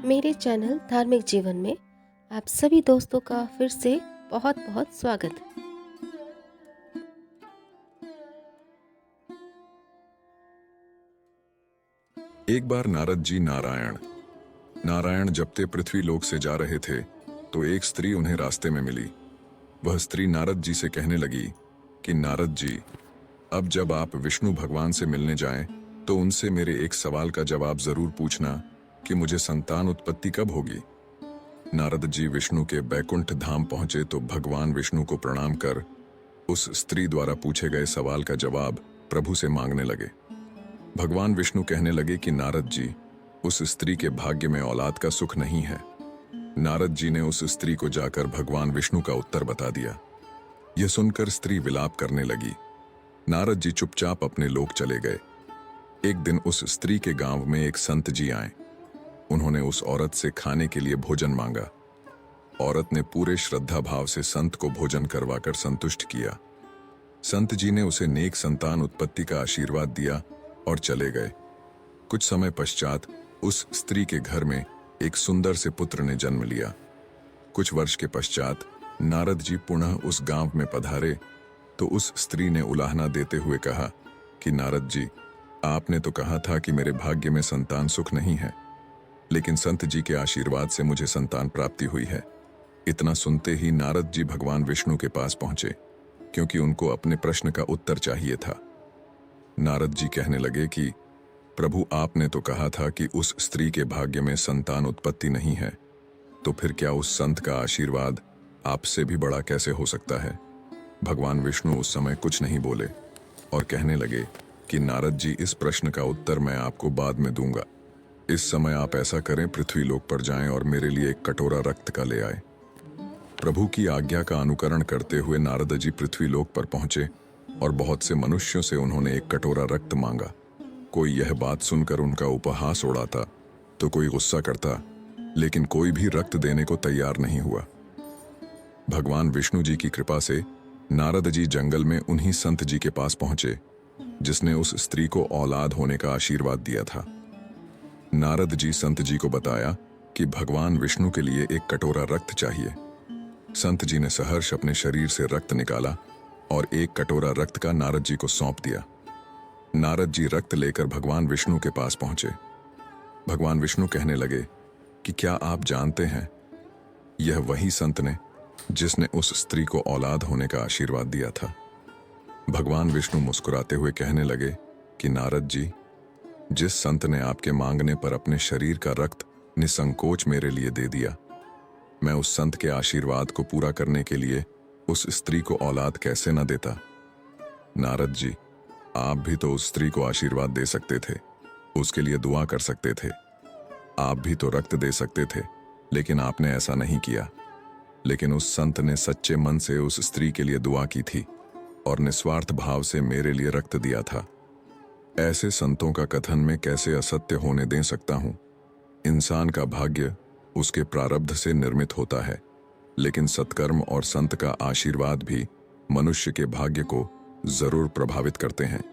मेरे चैनल धार्मिक जीवन में आप सभी दोस्तों का फिर से बहुत बहुत स्वागत है। एक बार नारद जी नारायण नारायण जपते पृथ्वी लोक से जा रहे थे तो एक स्त्री उन्हें रास्ते में मिली। वह स्त्री नारद जी से कहने लगी कि नारद जी, अब जब आप विष्णु भगवान से मिलने जाएं तो उनसे मेरे एक सवाल का जवाब जरूर पूछना कि मुझे संतान उत्पत्ति कब होगी। नारद जी विष्णु के बैकुंठ धाम पहुंचे तो भगवान विष्णु को प्रणाम कर उस स्त्री द्वारा पूछे गए सवाल का जवाब प्रभु से मांगने लगे। भगवान विष्णु कहने लगे कि नारद जी, उस स्त्री के भाग्य में औलाद का सुख नहीं है। नारद जी ने उस स्त्री को जाकर भगवान विष्णु का उत्तर बता दिया। यह सुनकर स्त्री विलाप करने लगी। नारद जी चुपचाप अपने लोक चले गए। एक दिन उस स्त्री के गांव में एक संत जी आए। उन्होंने उस औरत से खाने के लिए भोजन मांगा। औरत ने पूरे श्रद्धा भाव से संत को भोजन करवाकर संतुष्ट किया। संत जी ने उसे नेक संतान उत्पत्ति का आशीर्वाद दिया और चले गए। कुछ समय पश्चात उस स्त्री के घर में एक सुंदर से पुत्र ने जन्म लिया। कुछ वर्ष के पश्चात नारद जी पुनः उस गांव में पधारे तो उस स्त्री ने उलाहना देते हुए कहा कि नारद जी, आपने तो कहा था कि मेरे भाग्य में संतान सुख नहीं है, लेकिन संत जी के आशीर्वाद से मुझे संतान प्राप्ति हुई है। इतना सुनते ही नारद जी भगवान विष्णु के पास पहुंचे, क्योंकि उनको अपने प्रश्न का उत्तर चाहिए था। नारद जी कहने लगे कि प्रभु, आपने तो कहा था कि उस स्त्री के भाग्य में संतान उत्पत्ति नहीं है, तो फिर क्या उस संत का आशीर्वाद आपसे भी बड़ा कैसे हो सकता है। भगवान विष्णु उस समय कुछ नहीं बोले और कहने लगे कि नारद जी, इस प्रश्न का उत्तर मैं आपको बाद में दूंगा। इस समय आप ऐसा करें, पृथ्वी लोक पर जाएं और मेरे लिए एक कटोरा रक्त का ले आए। प्रभु की आज्ञा का अनुकरण करते हुए नारद जी पृथ्वी लोक पर पहुंचे और बहुत से मनुष्यों से उन्होंने एक कटोरा रक्त मांगा। कोई यह बात सुनकर उनका उपहास उड़ाता तो कोई गुस्सा करता, लेकिन कोई भी रक्त देने को तैयार नहीं हुआ। भगवान विष्णु जी की कृपा से नारद जी जंगल में उन्हीं संत जी के पास पहुंचे जिसने उस स्त्री को औलाद होने का आशीर्वाद दिया था। नारद जी संत जी को बताया कि भगवान विष्णु के लिए एक कटोरा रक्त चाहिए। संत जी ने सहर्ष अपने शरीर से रक्त निकाला और एक कटोरा रक्त का नारद जी को सौंप दिया। नारद जी रक्त लेकर भगवान विष्णु के पास पहुंचे। भगवान विष्णु कहने लगे कि क्या आप जानते हैं, यह वही संत ने जिसने उस स्त्री को औलाद होने का आशीर्वाद दिया था। भगवान विष्णु मुस्कुराते हुए कहने लगे कि नारद जी, जिस संत ने आपके मांगने पर अपने शरीर का रक्त निसंकोच मेरे लिए दे दिया, मैं उस संत के आशीर्वाद को पूरा करने के लिए उस स्त्री को औलाद कैसे न देता। नारद जी, आप भी तो उस स्त्री को आशीर्वाद दे सकते थे, उसके लिए दुआ कर सकते थे। आप भी तो रक्त दे सकते थे, लेकिन आपने ऐसा नहीं किया। लेकिन उस संत ने सच्चे मन से उस स्त्री के लिए दुआ की थी और निस्वार्थ भाव से मेरे लिए रक्त दिया था। ऐसे संतों का कथन मैं कैसे असत्य होने दे सकता हूं। इंसान का भाग्य उसके प्रारब्ध से निर्मित होता है, लेकिन सत्कर्म और संत का आशीर्वाद भी मनुष्य के भाग्य को जरूर प्रभावित करते हैं।